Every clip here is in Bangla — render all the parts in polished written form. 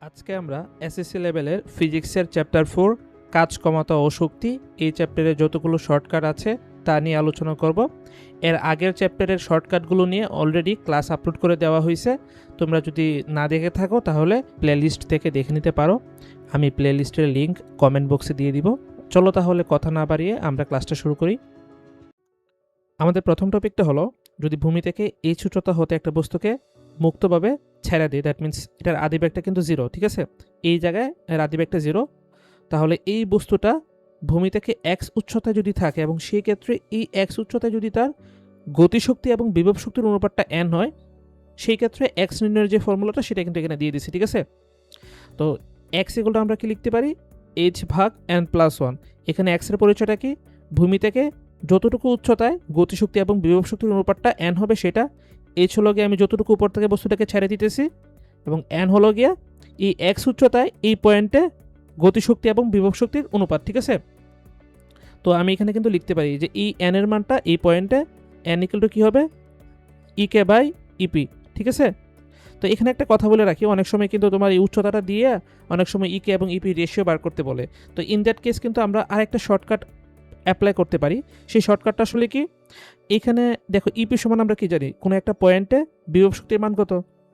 আজকে আমরা এসএসসি লেভেলের ফিজিক্সের চ্যাপ্টার 4 কাজ কমাতা ও শক্তি এই চ্যাপ্টারে যতগুলো শর্টকাট আছে তা নিয়ে আলোচনা করব। এর আগের চ্যাপ্টারের শর্টকাটগুলো নিয়ে অলরেডি ক্লাস আপলোড করে দেওয়া হয়েছে। তোমরা যদি না দেখে থাকো তাহলে প্লেলিস্ট থেকে দেখে নিতে পারো। আমি প্লেলিস্টের লিঙ্ক কমেন্ট বক্সে দিয়ে দিব। চলো তাহলে কথা না বাড়িয়ে আমরা ক্লাসটা শুরু করি। আমাদের প্রথম টপিকটা হলো, যদি ভূমি থেকে এই উচ্চতা হতে একটা বস্তুকে মুক্তভাবে ছেড়ে দিই, দ্যাট মিন্স এটার আদিবেগটা কিন্তু জিরো, ঠিক আছে? এই জায়গায় এর আদিবেগটা জিরো, তাহলে এই বস্তুটা ভূমি থেকে এক্স উচ্চতায় যদি থাকে এবং সেই ক্ষেত্রে এই এক্স উচ্চতায় যদি তার গতিশক্তি এবং বিভব শক্তির অনুপাতটা এন হয়, সেই ক্ষেত্রে এক্স নির্ণয়ের যে ফর্মুলাটা সেটা কিন্তু এখানে দিয়ে দিচ্ছি, ঠিক আছে? তো এক্স এগুলো আমরা কি লিখতে পারি? এইচ ভাগ এন প্লাস ওয়ান। এখানে এক্সের পরিচয়টা কি? ভূমি থেকে যতটুকু উচ্চতায় গতিশক্তি এবং বিভব শক্তির অনুপাতটা এন হবে সেটা। এইচ হলো গিয়ে আমি যতটুকু উপর থেকে বস্তুটাকে ছেড়ে দিতেছি, এবং এন হলো গিয়া এই এক্স উচ্চতায় এই পয়েন্টে গতিশক্তি এবং বিভব শক্তির অনুপাত, ঠিক আছে? তো আমি এখানে কিন্তু লিখতে পারি যে এই এন এর মানটা এই পয়েন্টে এন ইকুয়াল টু কী হবে? ইকে বাই ইপি, ঠিক আছে? তো এখানে একটা কথা বলে রাখি, অনেক সময় কিন্তু তোমার এই উচ্চতাটা দিয়ে অনেক সময় ইকে এবং ইপি রেশিও বার করতে বলে। তো ইন দ্যাট কেস কিন্তু আমরা আরেকটা শর্টকাট অ্যাপ্লাই করতে পারি। সেই শর্টকাটটা আসলে কি? এখানে দেখো ইপি সমান আমরা কি জানি, কোনো একটা পয়েন্টে বিভব শক্তির মান কত?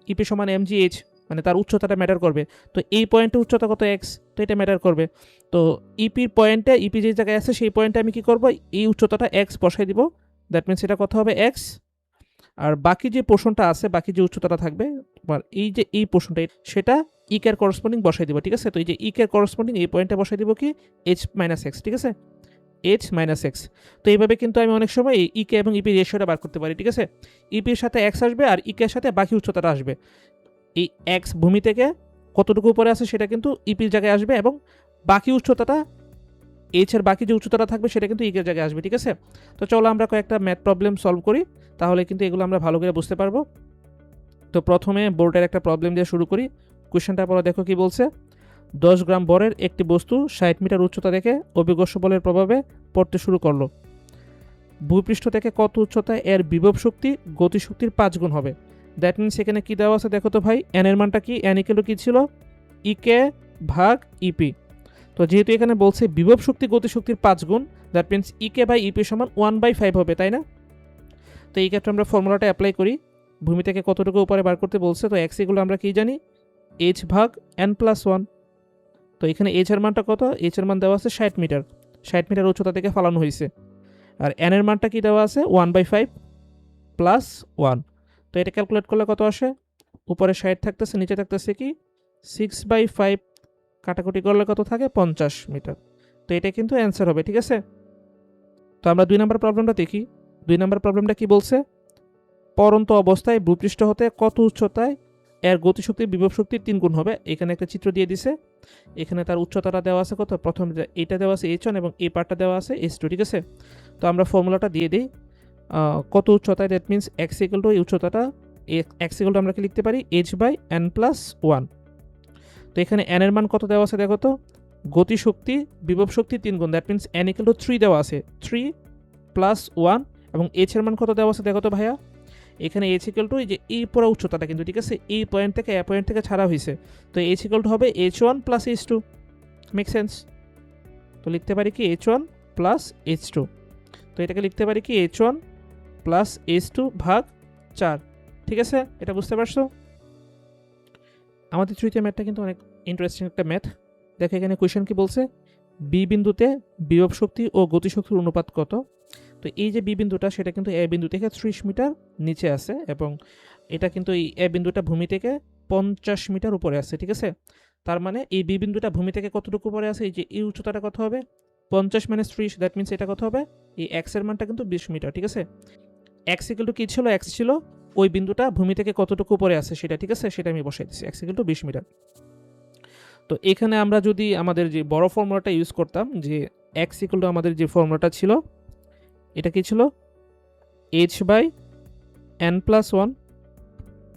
ইপি সমান এমজিএইচ, মানে তার উচ্চতাটা ম্যাটার করবে। তো এই পয়েন্টে উচ্চতা কত? এক্স, তো এটা ম্যাটার করবে। তো ইপির পয়েন্টে, ইপি যে জায়গায় আছে সেই পয়েন্টে আমি কি করব? এই উচ্চতাটা এক্স বসাই দিব। দ্যাট মিনস এটা কত হবে? এক্স। আর বাকি যে পোর্শনটা আছে, বাকি যে উচ্চতাটা থাকবে, এই যে এই পোর্শনটা, সেটা ইকের করসপন্ডিং বসাই দিব, ঠিক আছে? তো এই যে ইকের করসপন্ডিং এই পয়েন্টে বসাই দিব কি? এইচ মাইনাস এক্স, ঠিক আছে? H minus x. তো এইভাবে কিন্তু আমি অনেক সময় এই ইকে এবং ইপি রেশিওটা বার করতে পারি, ঠিক আছে? ইপির সাথে এক্স আসবে আর ইকের সাথে বাকি উচ্চতাটা আসবে। এই এক্স ভূমি থেকে কতটুকু উপরে আছে সেটা কিন্তু ইপির জায়গায় আসবে, এবং বাকি উচ্চতাটা, এইচ এর বাকি যে উচ্চতাটা থাকবে সেটা কিন্তু ইকের জায়গায় আসবে, ঠিক আছে? তো চলো আমরা কয়েকটা ম্যাথ প্রবলেম সলভ করি, তাহলে কিন্তু এগুলো আমরা ভালো করে বুঝতে পারবো। তো প্রথমে বোর্ডের একটা প্রবলেম দিয়ে শুরু করি। কোয়েশ্চেনটা পরে দেখো কি বলছে। 10 গ্রাম বরের একটি বস্তু 60 মিটার উচ্চতা থেকে অভিকর্ষ বলের প্রভাবে পড়তে শুরু করলো। ভূপৃষ্ঠ থেকে কত উচ্চতায় এর বিভব শক্তি গতিশক্তির 5 গুণ হবে? দ্যাট মিনস এখানে কি দেওয়া আছে দেখো তো ভাই, এন এর মানটা কি? এন ইকুয়াল টু কি ছিল? ইকে ভাগ ইপি। তো যেহেতু এখানে বলছে বিভব শক্তি গতিশক্তির 5 গুণ, that means E K by E P সমান 1/5 হবে, তাই না? তো এই ক্ষেত্রে আমরা ফর্মুলাটা অ্যাপ্লাই করি। ভূমি থেকে কতটুকু উপরে বার করতে বলছে, তো এক্স এগুলো আমরা কি জানি? এইচ ভাগ এন প্লাস ওয়ান। তো এখানে এইচ এর মানটা কত? এইচ এর মান দেওয়া আছে 60 মিটার, 60 মিটার উচ্চতা থেকে ফালানো হয়েছে। আর এন এর মানটা কি দেওয়া আছে? 1/5 প্লাস 1। তো এটা ক্যালকুলেট করলে কত আসে? উপরে 60 থাকতেছে, নিচে থাকতেছে কি 6/5, কাটাকুটি করলে কত থাকে? 50 মিটার। তো এটা কিন্তু অ্যান্সার হবে, ঠিক আছে? তো আমরা 2 নম্বর প্রবলেমটা দেখি। 2 নম্বর প্রবলেমটা কি বলছে? পরন্ত অবস্থায় ভূপৃষ্ঠ হতে কত উচ্চতায় এর গতিশক্তির বিভব শক্তির 3 গুণ হবে? এখানে একটা চিত্র দিয়ে দিছে। এখানে তার উচ্চতাটা দেওয়া আছে কত? প্রথম এইটা দেওয়া আছে এইচ ওয়ান এবং এই পার্টটা দেওয়া আছে এইচ টু, ঠিক আছে? তো আমরা ফর্মুলাটা দিয়ে দিই। কত উচ্চতায়, that means X equal to এই উচ্চতাটা, এক্স ইকুয়াল টু আমরা কি লিখতে পারি? H by N plus one. তো এখানে এন এর মান কত দেওয়া আছে দেখো তো? গতিশক্তি বিভব শক্তি 3 গুণ, that means N equal to 3 দেওয়া আছে, 3 প্লাস 1। এবং এইচ এর মান কত দেওয়া আছে দেখো তো ভাইয়া? এখানে এইচ ইকুয়াল টু এই যে এই পুরো উচ্চতাটা কিন্তু, ঠিক আছে, এই পয়েন্ট থেকে এ পয়েন্ট থেকে ছাড়া হয়েছে। তো এইচ ইকুয়াল টু হবে H one plus H two. Make sense? তো লিখতে পারি কি H one plus H two. তো এটাকে লিখতে পারি কি H one plus H two ভাগ 4, ঠিক আছে? এটা বুঝতে পারছো? আমাদের তৃতীয় ম্যাথটা কিন্তু অনেক ইন্টারেস্টিং একটা ম্যাথ। দেখো এখানে কোয়েশ্চেন কি বলছে, বি বিন্দুতে বিভব শক্তি ও গতিশক্তির অনুপাত কত? তো এই যে বি বিন্দুটা, সেটা কিন্তু এ বিন্দু থেকে 30 মিটার নিচে আছে, এবং এটা কিন্তু এই এ বিন্দুটা ভূমি থেকে 50 মিটার উপরে আছে, ঠিক আছে? তার মানে এই বি বিন্দুটা ভূমি থেকে কতটুকু উপরে আছে? এই যে এই উচ্চতাটা কত হবে? 50 মাইনাস 30, দ্যাট মিনস এটা কত হবে? এই এক্স এর মানটা কিন্তু 20 মিটার, ঠিক আছে? এক্স ইকুয়াল টু কি ছিল? এক্স ছিল ওই বিন্দুটা ভূমি থেকে কতটুকু উপরে আছে সেটা, ঠিক আছে? সেটা আমি বসাই দিচ্ছি, এক্স ইকুয়াল টু 20 মিটার। তো এখানে আমরা যদি আমাদের যে বড় ফর্মুলাটা ইউজ করতাম, যে এক্স ইকুয়াল টু আমাদের যে ফর্মুলাটা ছিল, এটা কি ছিল? H by N plus one.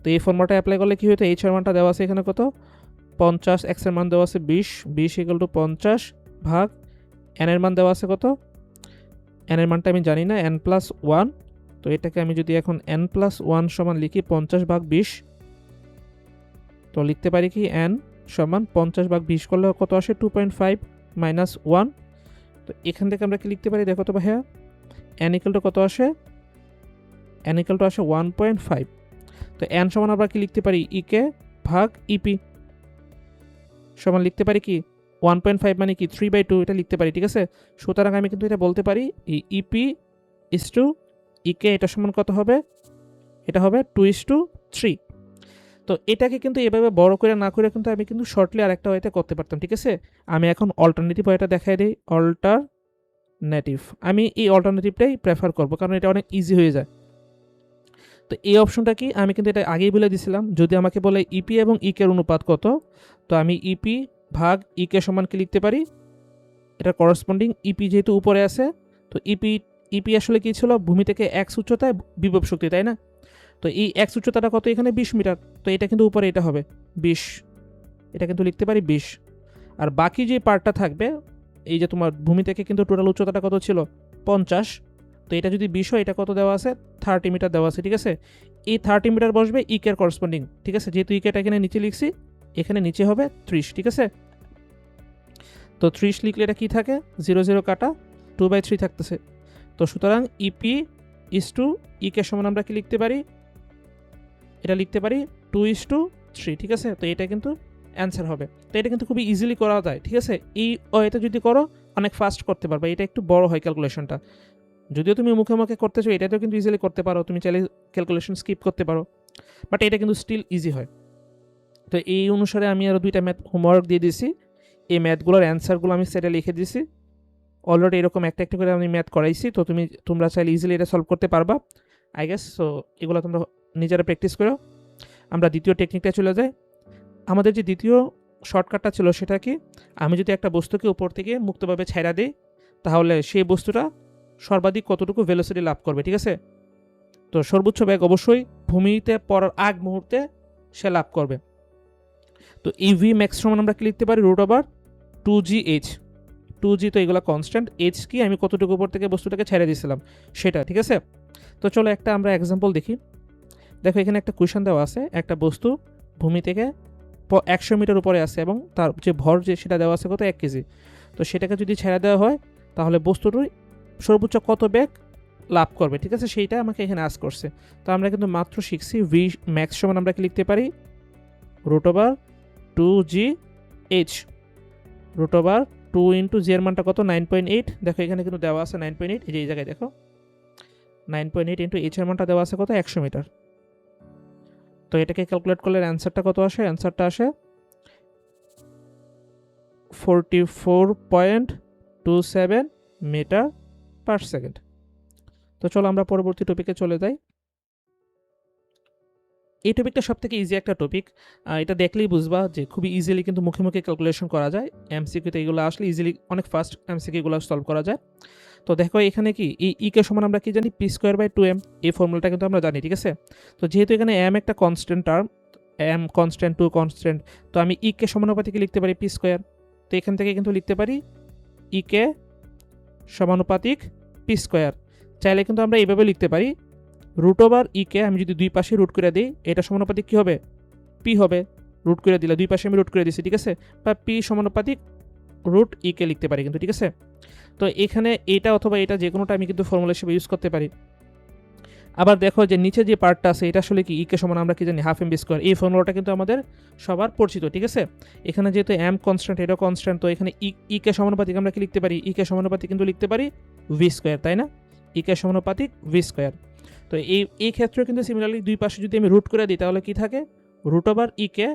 তো এই ফর্মুলাটা অ্যাপ্লাই করলে কি হতো? এইচ এর মানটা দেওয়া আছে এখানে কত? 50, এক্স এর মান দেওয়া আছে 20, 20 ইকুয়াল টু 50 ভাগ এন এর মান দেওয়া আছে কত? এন এর মানটা আমি জানি না, এন প্লাস ওয়ান। তো এটাকে আমি যদি এখন এন প্লাস ওয়ান সমান লিখি 50 ভাগ 20, তো লিখতে পারি কি এন সমান 50/20 করলে কত আসে 2.5 মাইনাস 1। তো এখান থেকে আমরা কি লিখতে পারি দেখো তো ভাইয়া, n ইকুয়াল টু কত আসে, n ইকুয়াল টু আসে 1.5। তো n সমান আমরা কি লিখতে পারি ইকে ভাগ ইপি সমান লিখতে পারি কি 1.5 মানে কি 3/2 এটা লিখতে পারি, ঠিক আছে। সুতরাং আমি কিন্তু এটা বলতে পারি ইপি ইস টু ইকে এটা সমান কত হবে, এটা হবে 2:3। তো এটাকে কিন্তু এভাবে বড় করে না করে কিন্তু আমি কিন্তু শর্টলি আরেকটা ওয়েতে করতে পারতাম, ঠিক আছে। আমি এখন অল্টারনেটিভ ওয়েটা দেখাই দিই, অল্টারনেটিভ। আমি এই অল্টারনেটিভটাই প্রেফার করব কারণ এটা অনেক ইজি হয়ে যায়। তো এই অপশনটা কি আমি কিন্তু এটা আগেই বলে দিয়েছিলাম, যদি আমাকে বলে ইপি এবং ইকের অনুপাত কত, তো আমি ইপি ভাগ ইকে সমান কি লিখতে পারি, এটা করসপন্ডিং ইপি যেহেতু উপরে আছে, তো ইপি আসলে কি ছিল, ভূমি থেকে এক্স উচ্চতায় বিভব শক্তি, তাই না। তো এই এক্স উচ্চতাটা কত, এখানে 20 মিটার, তো এটা কিন্তু উপরে এটা হবে 20, এটা কিন্তু লিখতে পারি 20। আর বাকি যে পার্টটা থাকবে, এই যে তোমার ভূমি থেকে কিন্তু টোটাল উচ্চতাটা কত ছিল 50, তো এটা যদি 20 হয়, এটা কত দেওয়া আছে 30 মিটার দেওয়া আছে, ঠিক আছে। এই 30 মিটার বসবে ইকের করসপন্ডিং, ঠিক আছে, যেহেতু ইকেটা এখানে নিচে লিখছি, এখানে নিচে হবে 30, ঠিক আছে। তো 30 লিখলে এটা কি থাকে 0 0 কাটা 2/3 থাকতেছে। তো সুতরাং ইপি ইস টু ইকে সমান আমরা কি লিখতে পারি, এটা লিখতে পারি 2:3, ঠিক আছে। তো এটা কিন্তু অ্যান্সার হবে। তো এটা কিন্তু খুবই ইজিলি করা যায়, ঠিক আছে। এই ওয়েতে যদি করো অনেক ফাস্ট করতে পারবে, এটা একটু বড় হয় ক্যালকুলেশনটা। যদিও তুমি মুখে মুখে করতে চাও, এটাতেও কিন্তু ইজিলি করতে পারো, তুমি চাইলে ক্যালকুলেশন স্কিপ করতে পারো, বাট এটা কিন্তু স্টিল ইজি হয়। তো এই অনুসারে আমি আরও 2টা ম্যাথ হোমওয়ার্ক দিয়ে দিয়েছি, এই ম্যাথগুলোর অ্যান্সারগুলো আমি সেটে লিখে দিয়েছি। অলরেডি এরকম একটা একটা করে আমি ম্যাথ করাইছি, তো তোমরা চাইলে ইজিলি এটা সলভ করতে পারবা আই গেস। সো এগুলো তোমরা নিজেরা প্র্যাকটিস করো। আমরা দ্বিতীয় টেকনিকটা চলে যাই। আমাদের যে দ্বিতীয় শর্টকাটটা ছিল সেটা কি, আমি যদি একটা বস্তুকে উপর থেকে মুক্তভাবে ছেড়া দিই, তাহলে সেই বস্তুটা সর্বাধিক কতটুকু ভেলোসিটি লাভ করবে, ঠিক আছে। তো সর্বোচ্চ বেগ অবশ্যই ভূমিতে পড়ার আগ মুহূর্তে সে লাভ করবে। তো এই ভি ম্যাক্স সমান আমরা কি লিখতে পারি √2gh। 2g তো এগুলো কনস্ট্যান্ট, এইচ কি আমি কতটুকু উপর থেকে বস্তুটাকে ছেড়ে দিয়েছিলাম সেটা, ঠিক আছে। তো চলো একটা আমরা এক্সাম্পল দেখি। দেখো এখানে একটা কোয়েশ্চেন দেওয়া আছে, একটা বস্তু ভূমি থেকে 100 মিটার উপরে আছে এবং তার যে ভর যে সেটা দেওয়া আছে কত 1 কেজি। তো সেটাকে যদি ছেড়ে দেওয়া হয় তাহলে বস্তুটির সর্বোচ্চ কত বেগ লাভ করবে, ঠিক আছে, সেইটা আমাকে এখানে আস করছে। তো আমরা কিন্তু মাত্র শিখছি ভি ম্যাক্স সমান আমরা কি লিখতে পারি √2gh, √2 ইন্টু জি এর মানটা কত 9.8। দেখো এখানে কিন্তু দেওয়া আছে 9.8, এই জায়গায় দেখো 9.8 ইন্টু এইচ এর মানটা দেওয়া আছে কত 100 মিটার। তো এটাকে ক্যালকুলেট করলে অ্যান্সারটা কত আসে, অ্যান্সারটা আসে 44.27 মিটার পার সেকেন্ড। তো চলো আমরা পরবর্তী টপিকে চলে যাই। এই টপিকটা সব থেকে ইজি একটা টপিক, এটা দেখলেই বুঝবা যে খুবই ইজিলি কিন্তু মুখে মুখে ক্যালকুলেশন করা যায়। এমসিকিউতে এগুলো আসলে ইজিলি অনেক ফাস্ট এমসিকিউগুলো সলভ করা যায়। তো দেখো এখানে কি এই ইকে সমান আমরা কি জানি p²/2m, এই ফর্মুলাটা কিন্তু আমরা জানি, ঠিক আছে। তো যেহেতু এখানে m একটা constant term, m constant 2 constant, তো আমি ইকে সমানুপাতিকে লিখতে পারি p²। তো এখান থেকে কিন্তু লিখতে পারি ইকে সমানুপাতিক p²। চাইলে কিন্তু আমরা এইভাবে লিখতে পারি √ইকে আমি যদি দুই পাশে রুট করে দিই, এটা সমানুপাতিক কী হবে p হবে, রুট করে দিলে দুই পাশে আমি রুট করে দিচ্ছি, ঠিক আছে, বা p সমানুপাতিক √ইকে লিখতে পারি কিন্তু, ঠিক আছে। তো এখানে এটা অথবা এটা যে কোনোটা আমি কিন্তু ফর্মুলা হিসেবে ইউজ করতে পারি। আবার দেখো যে নিচে যে পার্টটা আছে এটা আসলে কি ইকে সমান আমরা কি জানি ½ mv², এই ফর্মুলাটা কিন্তু আমাদের সবার পরিচিত, ঠিক আছে। এখানে যেহেতু m কনস্ট্যান্ট এটা কনস্ট্যান্ট, তো এখানে ইকে সমানুপাতিক আমরা কি লিখতে পারি, ইকে সমানুপাতিক কিন্তু লিখতে পারি v², তাই না, ইকে সমানুপাতিক v²। তো এই ক্ষেত্রে কিন্তু সিমিলারলি দুই পাশে যদি আমি রুট করে দিই তাহলে কি থাকে √ইকে,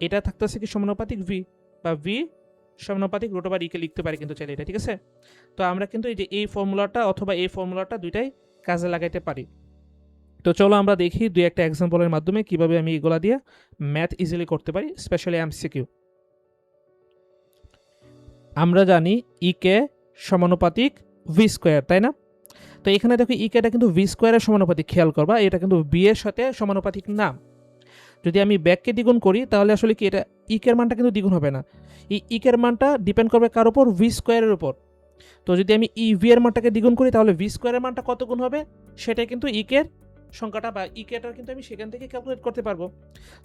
এটা থাকতেছে কি সমানুপাতিক v, বা v সমানুপাতিক √ইকে লিখতে পারি কিন্তু চাইলে এটা, ঠিক আছে। তো আমরা কিন্তু এই যে এই ফর্মুলাটা অথবা এই ফর্মুলাটা দুইটাই কাজে লাগাইতে পারি। তো চলো আমরা দেখি দুই একটা এক্সাম্পলের মাধ্যমে কিভাবে আমি এগুলা দিয়ে ম্যাথ ইজিলি করতে পারি, স্পেশালি এমসিকিউ। আমরা জানি ইকে সমানুপাতিক v², তাই না। তো এখানে দেখো ইকেটা কিন্তু v² সমানুপাতিক, খেয়াল করবা এটা কিন্তু বি এর সাথে সমানুপাতিক না। যদি আমি ব্যাককে দ্বিগুণ করি তাহলে আসলে কি এটা ইকের মানটা কিন্তু দ্বিগুণ হবে না, এই ইকের মানটা ডিপেন্ড করবে কার উপর, v² উপর। তো যদি আমি ভি এর মানটাকে দ্বিগুণ করি তাহলে v² মানটা কত গুণ হবে সেটাই কিন্তু ইকের সংখ্যাটা বা ইকেটা কিন্তু আমি সেখান থেকে ক্যালকুলেট করতে পারবো।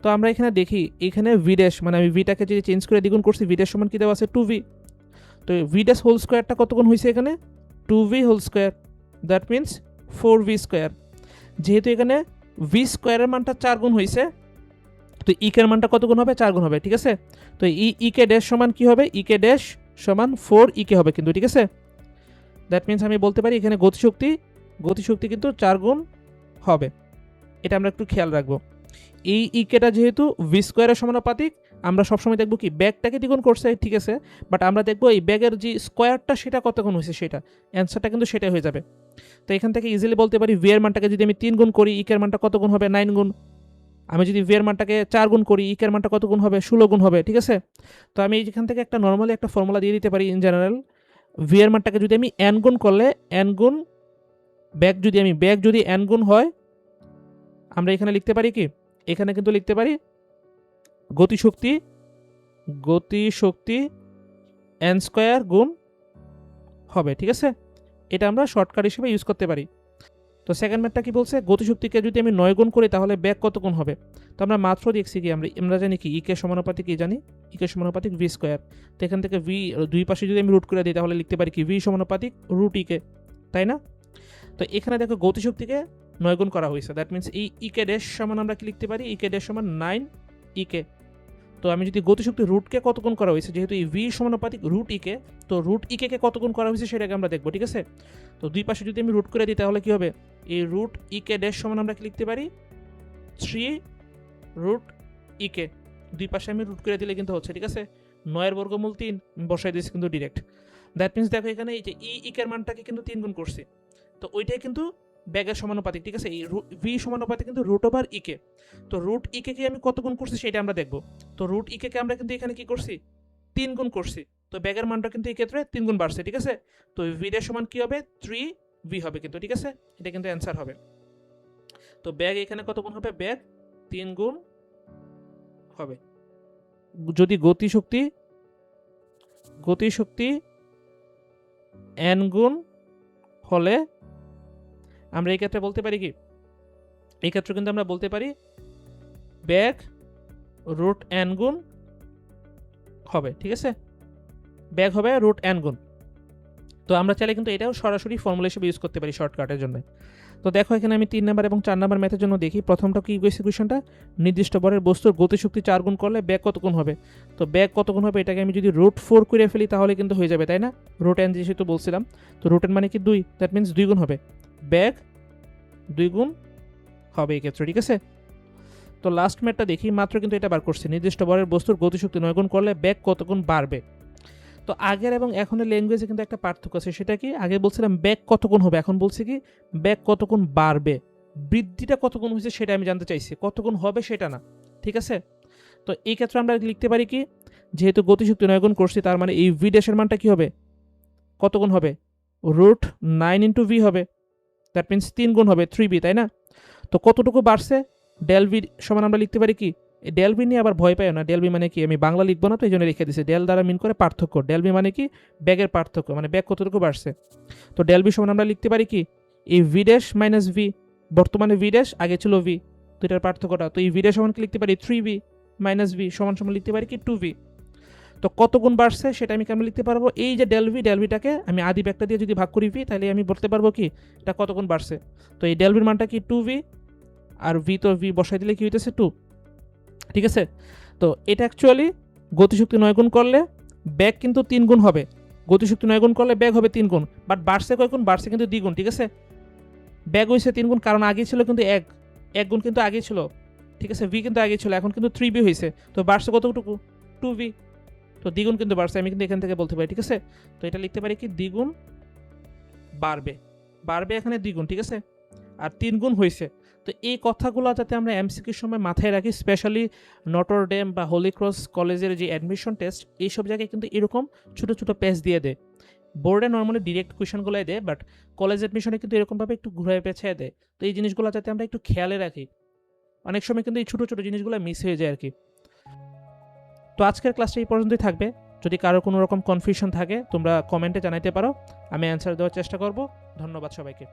তো আমরা এখানে দেখি, এখানে ভি ড্যাশ মানে আমি ভিটাকে যদি চেঞ্জ করে দ্বিগুণ করছি, ভি ড্যাশ সমান কী দেওয়া আছে 2v। তো ভি ড্যাশ হোল স্কোয়ারটা কতগুণ হয়েছে এখানে 2v whole square, that means 4v square. যেহেতু এখানে ভি স্কোয়ারের মানটা 4 গুণ হয়েছে, তো ইকের মানটা কত গুণ হবে 4 গুণ হবে, ঠিক আছে। তো ইকে ড্যাশ সমান কি হবে, ইকে ড্যাশ সমান 4 ইকে হবে কিন্তু, ঠিক আছে। দ্যাট মিনস আমি বলতে পারি এখানে গতিশক্তি কিন্তু 4 গুণ হবে। এটা আমরা একটু খেয়াল রাখবো। এই ইকেটা যেহেতু ভি স্কোয়ারের সমানুপাতিক, আমরা সবসময় দেখবো কি ব্যাগটাকে দ্বিগুণ করছে, ঠিক আছে, বাট আমরা দেখবো এই ব্যাগের যে স্কোয়ারটা সেটা কত গুণ হয়েছে, সেটা অ্যান্সারটা কিন্তু সেটাই হয়ে যাবে। তো এখান থেকে ইজিলি বলতে পারি ভি এর মানটাকে যদি আমি 3 গুণ করি, ইকের মানটা কত গুণ হবে 9 গুণ। আমি যদি ভি এর মানটাকে 4 গুণ করি, ইকের মানটা কত গুণ হবে 16 গুণ হবে, ঠিক আছে। তো আমি এখান থেকে একটা নর্মালি একটা ফর্মুলা দিয়ে দিতে পারি ইন জেনারেল। ভি এর মানটাকে যদি আমি এন গুণ করলে, এন গুণ ব্যাগ যদি এন গুণ হয়, আমরা এখানে লিখতে পারি কি, এখানে কিন্তু লিখতে পারি গতিশক্তি এন স্কোয়ার গুণ হবে, ঠিক আছে। এটা আমরা শর্টকাট হিসেবে ইউজ করতে পারি। তো সেকেন্ড ম্যাথটা কি বলছে, গতিশক্তিকে যদি আমি 9 গুণ করি তাহলে ব্যাগ কত গুণ হবে। তো আমরা মাত্র দেখছি কি, আমরা জানি কি ইকে সমানুপাতিক, কি জানি ইকে সমানুপাতিক ভি স্কোয়ার। তো এখান থেকে ভি দুই পাশে যদি আমি রুট করে দিই তাহলে লিখতে পারি কি ভি সমানুপাতিক রুট ইকে, তাই না। তো এখানে দেখো গতিশক্তিকে 9 গুণ করা হয়েছে, দ্যাট মিনস এই ইকে ড্যাশ সমান আমরা কি লিখতে পারি, ইকে ড্যাশ সমান 9 ইকে। তো আমি যদি গতিশক্তি রুটকে কত গুণ করা হয়েছে, যেহেতু এই ভি সমানুপাতিক রুট ইকে, তো রুট ইকে কত গুণ করা হয়েছে সেটাকে আমরা দেখবো, ঠিক আছে। তো দুই পাশে যদি আমি রুট করে দিই তাহলে কি হবে, এই রুট ইকে ড্যাশ সমান আমরা কি লিখতে পারি 3 রুট ইকে। দুই পাশে আমি রুট করে দিলে কিন্তু হচ্ছে, ঠিক আছে। 9 বর্গমূল 3 বসাই দিয়েছি কিন্তু ডিরেক্ট। দ্যাট মিনস দেখো এখানে এই যে ইকের মানটাকে কিন্তু 3 গুণ করছি, তো ওইটাই কিন্তু ব্যাগের সমানুপাতিক, ঠিক আছে। এই ভি সমানুপাতিক কিন্তু রুট ওভার ইকে। তো রুট ইকে কে আমি কত গুণ করছি সেটা আমরা দেখব। তো রুট ইকে কে আমরা কিন্তু এখানে কি করছি 3 গুণ করছি, তো ব্যাগের মানটা কিন্তু এই ক্ষেত্রে 3 গুণ বাড়ছে, ঠিক আছে। তো ভি এর সমান কি হবে 3v হবে কিন্তু, ঠিক আছে। এটা কিন্তু অ্যান্সার হবে। তো ব্যাগ এখানে কত গুণ হবে, ব্যাগ 3 গুণ হবে। যদি গতিশক্তি n গুণ হলে আমরা এই ক্ষেত্রে বলতে পারি কি, এই ক্ষেত্রে কিন্তু আমরা বলতে পারি ব্যাগ রুট n গুণ হবে, ঠিক আছে। ব্যাগ হবে রুট n গুণ। তো আমরা চাইলে কিন্তু এটাও সরাসরি ফর্মুলা হিসেবে ইউজ করতে পারি শর্টকাটের জন্য। তো দেখো এখানে আমি 3 নাম্বার এবং 4 নাম্বার ম্যাথের জন্য দেখি। প্রথমটা কি গেছে কোয়েশ্চনটা, নির্দিষ্ট ভরের বস্তুর গতিশক্তি 4 গুণ করলে ব্যাগ কত গুণ হবে। তো ব্যাগ কত গুণ হবে এটাকে আমি যদি রুট 4 করে ফেলি তাহলে কিন্তু হয়ে যাবে, তাই না। রুট n যেহেতু বলছিলাম, তো রুট n মানে কি 2, দ্যাট মিনস 2 গুণ হবে, ব্যাগ 2 গুণ হবে এই ক্ষেত্রে, ঠিক আছে। তো লাস্ট ম্যাথটা দেখি, মাত্র কিন্তু এটা বার করছি, নির্দিষ্ট ভরের বস্তুর গতিশক্তি 9 গুণ করলে ব্যাগ কত গুণ বাড়বে। তো আগের এবং এখনের ল্যাঙ্গুয়েজে কিন্তু একটা পার্থক্য আছে, সেটা কি, আগে বলছিলাম ব্যাগ কত গুণ হবে, এখন বলছি কি ব্যাগ কত গুণ বাড়বে। বৃদ্ধিটা কত গুণ হয়েছে সেটা আমি জানতে চাইছি, কত গুণ হবে সেটা না, ঠিক আছে। তো এই ক্ষেত্রে আমরা লিখতে পারি কি, যেহেতু গতিশক্তি 9 গুণ করছি, তার মানে এই ভি ড্যাশের মানটা কি হবে, কত গুণ হবে, রুট 9 ইন্টু ভি হবে, দ্যাট মিনস 3 গুণ হবে 3b, তাই না। তো কতটুকু বাড়ছে, ডেল ভি সমান আমরা লিখতে পারি কি, ডেল ভি নিয়ে আবার ভয় পাই না, ডেল ভি মানে কি আমি বাংলা লিখবো না, তো এই জন্য লিখে দিচ্ছি, ডেল দ্বারা মিন করে পার্থক্য, ডেল ভি মানে কি ব্যাগের পার্থক্য, মানে ব্যাগ কতটুকু বাড়ছে। তো ডেল ভি সমান আমরা লিখতে পারি কি, এই ভি ড্যাশ মাইনাস ভি, বর্তমানে ভি ড্যাশ আগে ছিল ভি, তো এটার পার্থক্যটা, তো এই ভি ড্যাশ সমান কি লিখতে পারি 3v মাইনাস ভি সমান সমান লিখতে পারি কি 2v। তো কত গুণ বাড়ছে সেটা আমি কেমন লিখতে পারবো, এই যে ডেল ভিটাকে আমি আদি ব্যাগটা দিয়ে যদি ভাগ করি ভি, তাহলে আমি বলতে পারবো কি এটা কত গুণ বাড়ছে। তো এই ডেল ভির মানটা কি 2v, আর ভি তো ভি বসাই দিলে কি হইতেছে 2, ঠিক আছে। তো এটা অ্যাকচুয়ালি গতিশক্তি 9 গুণ করলে ব্যাগ কিন্তু 3 গুণ হবে, গতিশক্তি 9 গুণ করলে ব্যাগ হবে 3 গুণ, বাট বাড়ছে কয় গুণ, বাড়ছে কিন্তু 2 গুণ, ঠিক আছে। ব্যাগ হয়েছে 3 গুণ, কারণ আগে ছিল কিন্তু 1 গুণ কিন্তু আগে ছিল, ঠিক আছে, ভি কিন্তু আগে ছিল, এখন কিন্তু 3v হয়েছে, তো বাড়ছে কতটুকু 2v, তো দ্বিগুণ কিন্তু বাড়ছে, আমি কিন্তু এখান থেকে বলতে পারি, ঠিক আছে। তো এটা লিখতে পারি কি দ্বিগুণ বাড়বে এখানে দ্বিগুণ, ঠিক আছে, আর 3 গুণ হয়েছে। তো এই কথাগুলো যাতে আমরা এমসিকিউর সময় মাথায় রাখি, স্পেশালি নটর ডেম বা হোলি ক্রস কলেজের যে অ্যাডমিশন টেস্ট, এইসব জায়গায় কিন্তু এরকম ছোটো ছোটো পেজ দিয়ে দেয়। বোর্ডে নর্মালি ডিরেক্ট কোয়েশনগুলোই দেয়, বাট কলেজ অ্যাডমিশনে কিন্তু এরকমভাবে একটু ঘুরে পেঁচিয়ে দেয়। তো এই জিনিসগুলো যাতে আমরা একটু খেয়ালে রাখি, অনেক সময় কিন্তু এই ছোটো ছোটো জিনিসগুলো মিস হয়ে যায় আর কি। তো আজকের ক্লাসটা এই পর্যন্তই থাকবে। যদি কারো কোনো রকম কনফিউশন থাকে তোমরা কমেন্টে জানাইতে পারো, আমি অ্যান্সার দেওয়ার চেষ্টা করব। ধন্যবাদ সবাইকে।